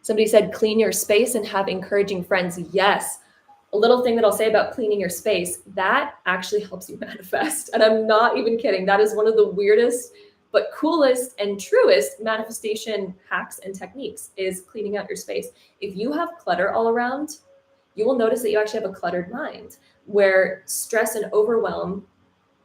Somebody said, clean your space and have encouraging friends. Yes. A little thing that I'll say about cleaning your space, that actually helps you manifest. And I'm not even kidding. That is one of the weirdest but coolest and truest manifestation hacks and techniques, is cleaning out your space. If you have clutter all around, you will notice that you actually have a cluttered mind, where stress and overwhelm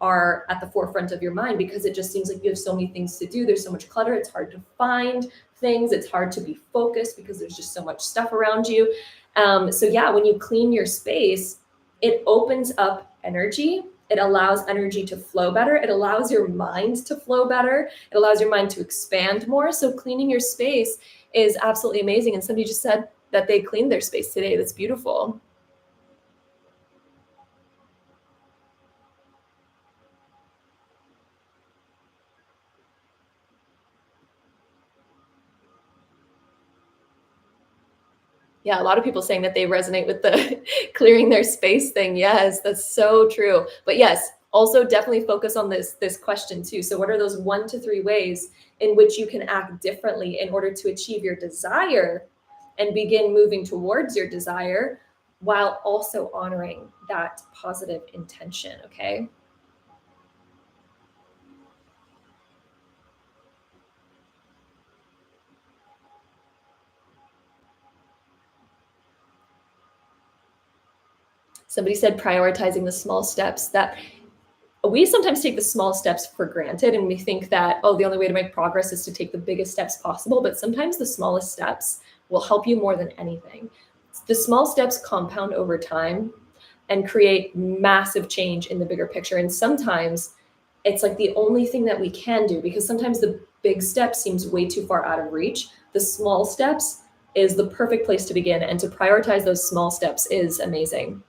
are at the forefront of your mind, because it just seems like you have so many things to do. There's so much clutter. It's hard to find things. It's hard to be focused because there's just so much stuff around you. So yeah, when you clean your space, it opens up energy. It allows energy to flow better. It allows your mind to flow better. It allows your mind to expand more. So cleaning your space is absolutely amazing. And somebody just said that they cleaned their space today. That's beautiful. Yeah, a lot of people saying that they resonate with the clearing their space thing. Yes, that's so true. But yes, also definitely focus on this question too. So what are those 1 to 3 ways in which you can act differently in order to achieve your desire and begin moving towards your desire, while also honoring that positive intention, okay? Somebody said prioritizing the small steps. That we sometimes take the small steps for granted, and we think that, oh, the only way to make progress is to take the biggest steps possible. But sometimes the smallest steps will help you more than anything. The small steps compound over time and create massive change in the bigger picture. And sometimes it's like the only thing that we can do, because sometimes the big step seems way too far out of reach. The small steps is the perfect place to begin, and to prioritize those small steps is amazing.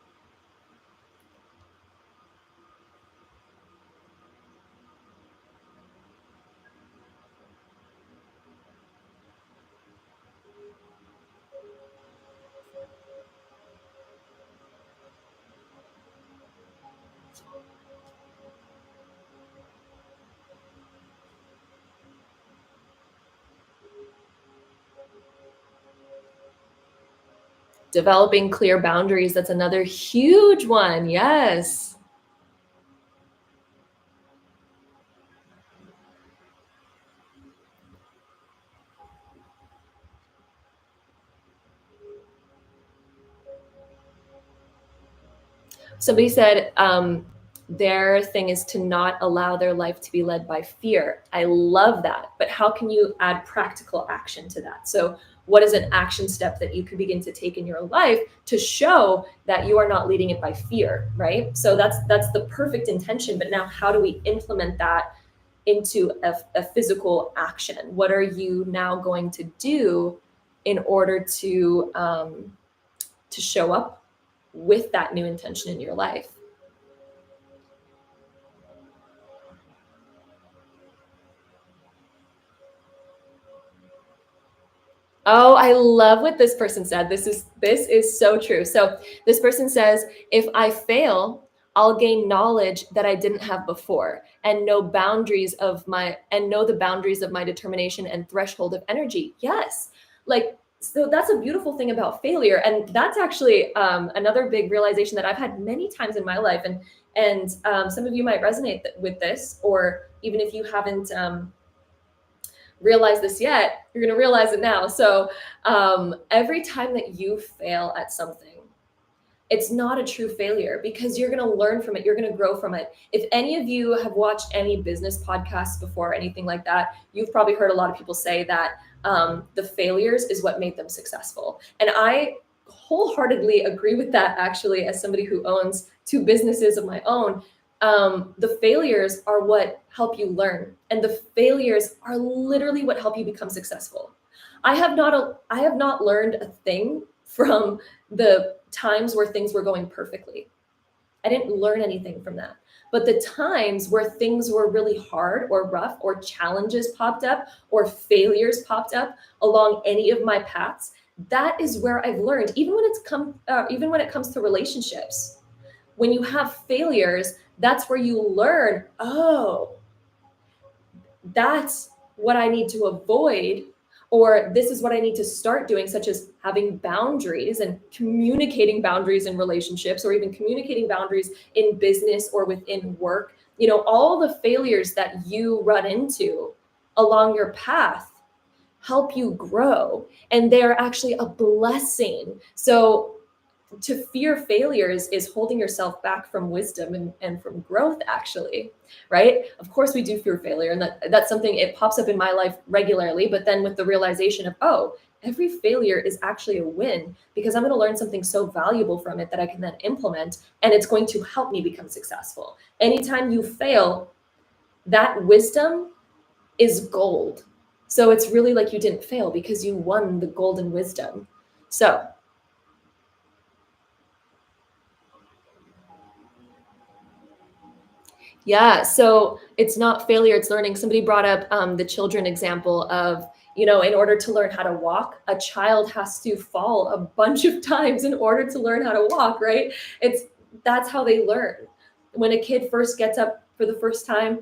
Developing clear boundaries. That's another huge one. Yes. Somebody said their thing is to not allow their life to be led by fear. I love that. But how can you add practical action to that? So, what is an action step that you can begin to take in your life to show that you are not leading it by fear, right? So that's the perfect intention. But now, how do we implement that into a physical action? What are you now going to do in order to show up with that new intention in your life? Oh, I love what this person said. This is so true. So this person says, if I fail, I'll gain knowledge that I didn't have before and know the boundaries of my determination and threshold of energy. Yes. Like, so that's a beautiful thing about failure. And that's actually another big realization that I've had many times in my life. And some of you might resonate with this, or even if you haven't realize this yet, you're going to realize it now. So every time that you fail at something, it's not a true failure because you're going to learn from it. You're going to grow from it. If any of you have watched any business podcasts before, anything like that, you've probably heard a lot of people say that the failures is what made them successful. And I wholeheartedly agree with that, actually, as somebody who owns two businesses of my own. The failures are what help you learn, and the failures are literally what help you become successful. I have not learned a thing from the times where things were going perfectly. I didn't learn anything from that. But the times where things were really hard or rough, or challenges popped up, or failures popped up along any of my paths, that is where I've learned. Even when it comes to relationships, when you have failures, that's where you learn. Oh, that's what I need to avoid, or this is what I need to start doing, such as having boundaries and communicating boundaries in relationships, or even communicating boundaries in business or within work. All the failures that you run into along your path help you grow, and they're actually a blessing. So to fear failures is holding yourself back from wisdom and from growth, actually, right? Of course we do fear failure, and that's something, it pops up in my life regularly. But then with the realization of, oh, every failure is actually a win, because I'm going to learn something so valuable from it that I can then implement, and it's going to help me become successful. Anytime you fail, that wisdom is gold. So it's really like you didn't fail because you won the golden wisdom. So yeah, so it's not failure, it's learning. Somebody brought up the children example of, in order to learn how to walk, a child has to fall a bunch of times in order to learn how to walk, right? That's how they learn. When a kid first gets up for the first time,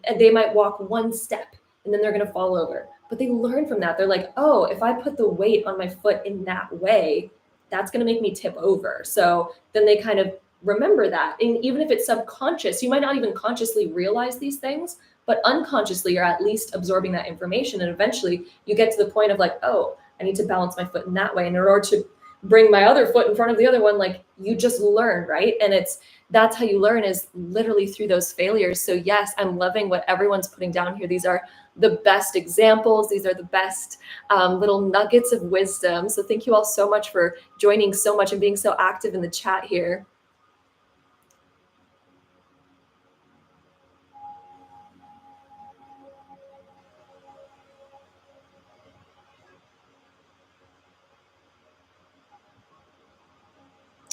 and they might walk one step and then they're going to fall over. But they learn from that. They're like, oh, if I put the weight on my foot in that way, that's going to make me tip over. So then they kind of remember that. And even if it's subconscious, you might not even consciously realize these things, but unconsciously you're at least absorbing that information. And eventually you get to the point of like, oh, I need to balance my foot in that way. And in order to bring my other foot in front of the other one, like, you just learn, right? And that's how you learn, is literally through those failures. So yes, I'm loving what everyone's putting down here. These are the best examples. These are the best little nuggets of wisdom. So thank you all so much for joining so much and being so active in the chat here.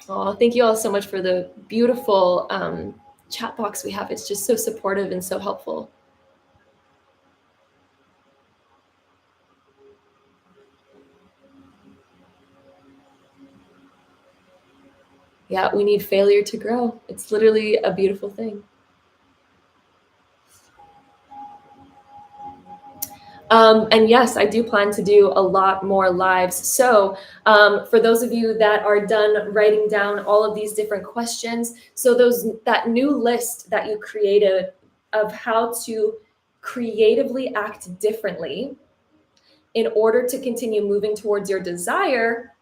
Oh, thank you all so much for the beautiful chat box we have. It's just so supportive and so helpful. Yeah, we need failure to grow. It's literally a beautiful thing. And yes, I do plan to do a lot more lives. So for those of you that are done writing down all of these different questions, so that new list that you created of how to creatively act differently in order to continue moving towards your desire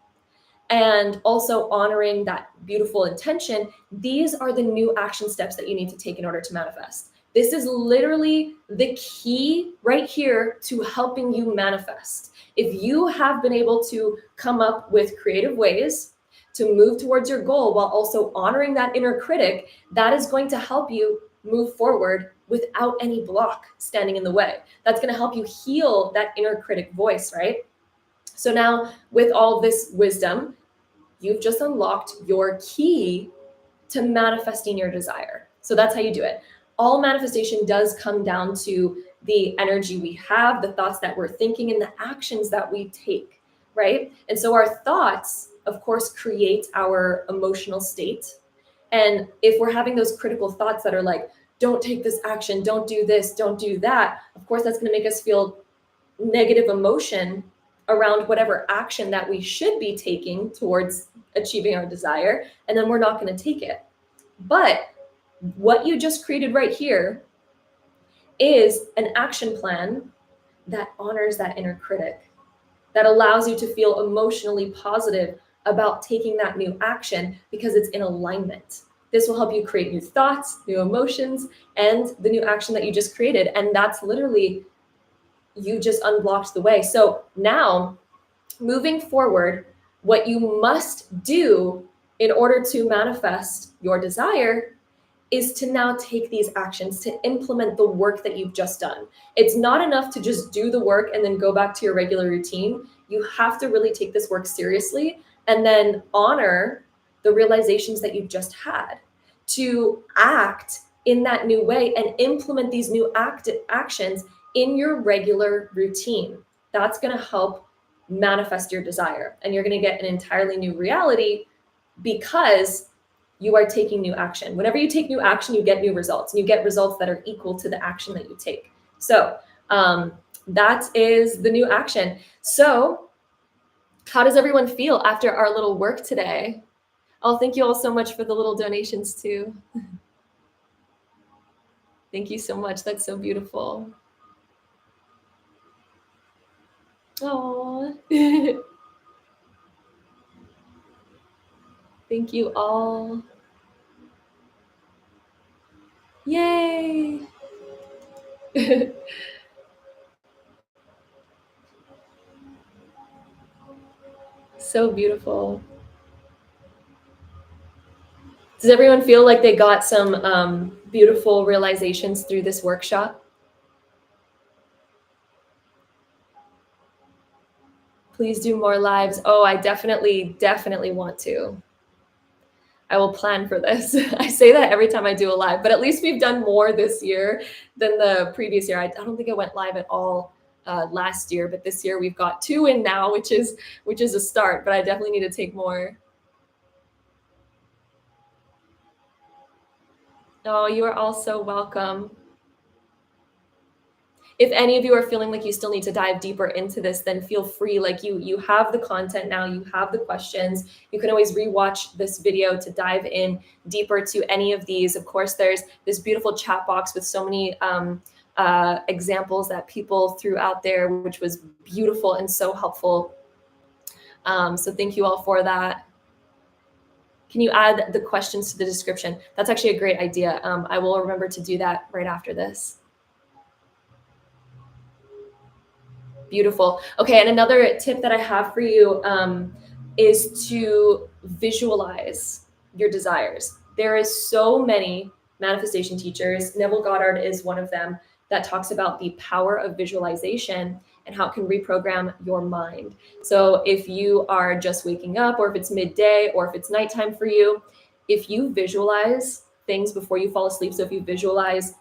and also honoring that beautiful intention, these are the new action steps that you need to take in order to manifest. This is literally the key right here to helping you manifest. If you have been able to come up with creative ways to move towards your goal while also honoring that inner critic, that is going to help you move forward without any block standing in the way. That's going to help you heal that inner critic voice, right? So now with all this wisdom, you've just unlocked your key to manifesting your desire. So that's how you do it. All manifestation does come down to the energy we have, the thoughts that we're thinking, and the actions that we take, right? And so our thoughts, of course, create our emotional state. And if we're having those critical thoughts that are like, don't take this action, don't do this, don't do that, of course, that's going to make us feel negative emotion around whatever action that we should be taking towards achieving our desire, and then we're not going to take it. But what you just created right here is an action plan that honors that inner critic, that allows you to feel emotionally positive about taking that new action because it's in alignment. This will help you create new thoughts, new emotions, and the new action that you just created. And that's literally, you just unblocked the way. So now, moving forward, what you must do in order to manifest your desire is to now take these actions to implement the work that you've just done. It's not enough to just do the work and then go back to your regular routine. You have to really take this work seriously and then honor the realizations that you've just had, to act in that new way and implement these new actions in your regular routine. That's going to help manifest your desire, and you're going to get an entirely new reality because you are taking new action. Whenever you take new action, you get new results, and you get results that are equal to the action that you take. So that is the new action. So how does everyone feel after our little work today? Oh, thank you all so much for the little donations too. Thank you so much. That's so beautiful. Oh, thank you all. Yay. So beautiful. Does everyone feel like they got some beautiful realizations through this workshop? Please do more lives. Oh, I definitely want to. I will plan for this. I say that every time I do a live, but at least we've done more this year than the previous year. I don't think I went live at all last year, but this year we've got 2 in now, which is a start, but I definitely need to take more. Oh, you are all so welcome. If any of you are feeling like you still need to dive deeper into this, then feel free. Like you have the content now, you have the questions. You can always rewatch this video to dive in deeper to any of these. Of course, there's this beautiful chat box with so many examples that people threw out there, which was beautiful and so helpful. So thank you all for that. Can you add the questions to the description? That's actually a great idea. I will remember to do that right after this. Beautiful. Okay, and another tip that I have for you is to visualize your desires. There is so many manifestation teachers. Neville Goddard is one of them that talks about the power of visualization and how it can reprogram your mind. So if you are just waking up, or if it's midday, or if it's nighttime for you, if you visualize things before you fall asleep, so if you visualize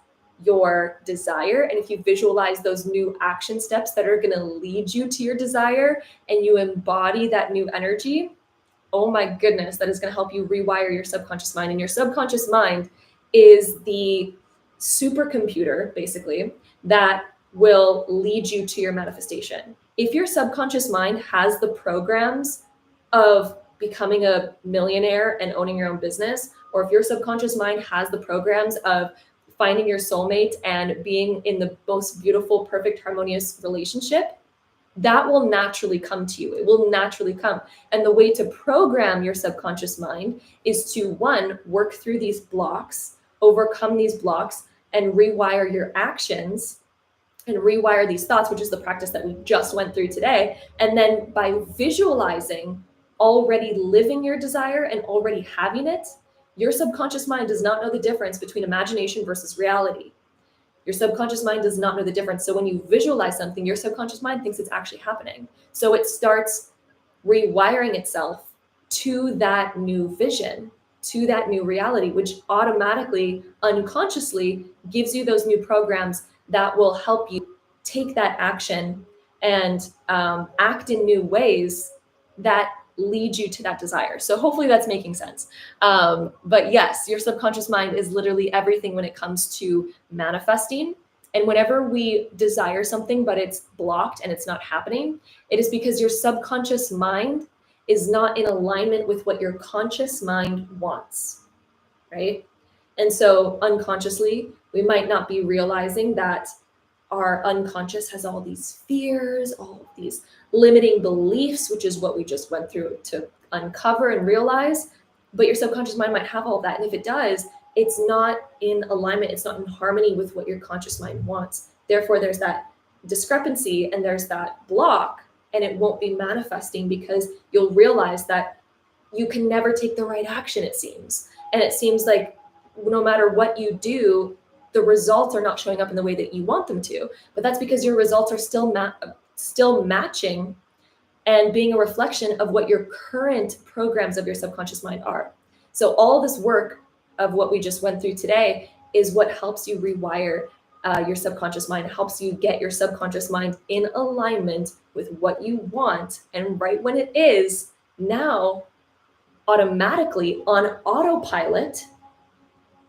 your desire, and if you visualize those new action steps that are going to lead you to your desire, and you embody that new energy, oh my goodness, that is going to help you rewire your subconscious mind. And your subconscious mind is the supercomputer, basically, that will lead you to your manifestation. If your subconscious mind has the programs of becoming a millionaire and owning your own business, or if your subconscious mind has the programs of finding your soulmate and being in the most beautiful, perfect, harmonious relationship, that will naturally come to you. It will naturally come. And the way to program your subconscious mind is to, one, work through these blocks, overcome these blocks, and rewire your actions and rewire these thoughts, which is the practice that we just went through today. And then by visualizing already living your desire and already having it, your subconscious mind does not know the difference between imagination versus reality. Your subconscious mind does not know the difference. So when you visualize something, your subconscious mind thinks it's actually happening. So it starts rewiring itself to that new vision, to that new reality, which automatically, unconsciously gives you those new programs that will help you take that action and act in new ways that lead you to that desire. So hopefully that's making sense. But yes, your subconscious mind is literally everything when it comes to manifesting. And whenever we desire something, but it's blocked and it's not happening, it is because your subconscious mind is not in alignment with what your conscious mind wants, right? And so unconsciously, we might not be realizing that our unconscious has all these fears, all of these limiting beliefs, which is what we just went through to uncover and realize. But your subconscious mind might have all of that. And if it does, it's not in alignment, it's not in harmony with what your conscious mind wants. Therefore, there's that discrepancy and there's that block, and it won't be manifesting because you'll realize that you can never take the right action, it seems. And it seems like no matter what you do, the results are not showing up in the way that you want them to. But that's because your results are still matching and being a reflection of what your current programs of your subconscious mind are. So all this work of what we just went through today is what helps you rewire your subconscious mind. It helps you get your subconscious mind in alignment with what you want. And right when it is, now automatically on autopilot,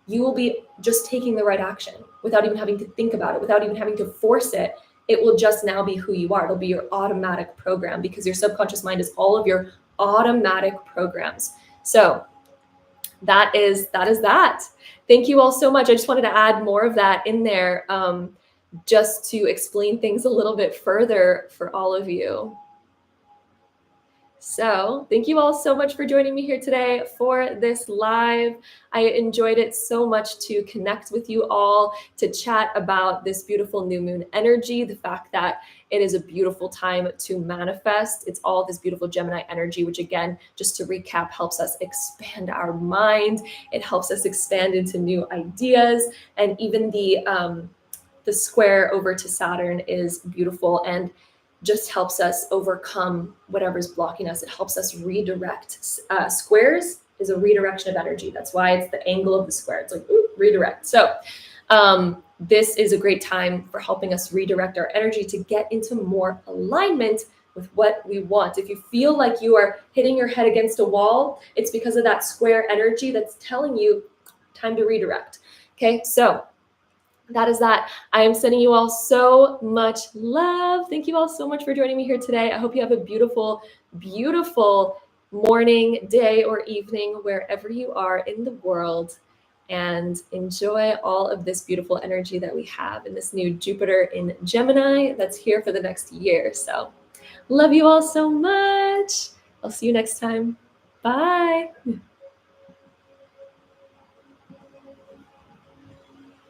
you will be just taking the right action without even having to think about it, without even having to force it. It will just now be who you are. It'll be your automatic program because your subconscious mind is all of your automatic programs. So that is that. Thank you all so much. I just wanted to add more of that in there just to explain things a little bit further for all of you. So thank you all so much for joining me here today for this live. I enjoyed it so much to connect with you all, to chat about this beautiful new moon energy, the fact that it is a beautiful time to manifest. It's all this beautiful Gemini energy, which again, just to recap, helps us expand our mind. It helps us expand into new ideas. And even the square over to Saturn is beautiful and just helps us overcome whatever's blocking us. It helps us redirect. Squares is a redirection of energy. That's why it's the angle of the square. It's like, ooh, redirect. So this is a great time for helping us redirect our energy to get into more alignment with what we want. If you feel like you are hitting your head against a wall, it's because of that square energy that's telling you time to redirect. Okay, so that is that. I am sending you all so much love. Thank you all so much for joining me here today. I hope you have a beautiful, beautiful morning, day, or evening, wherever you are in the world, and enjoy all of this beautiful energy that we have in this new Jupiter in Gemini that's here for the next year. So love you all so much. I'll see you next time. Bye.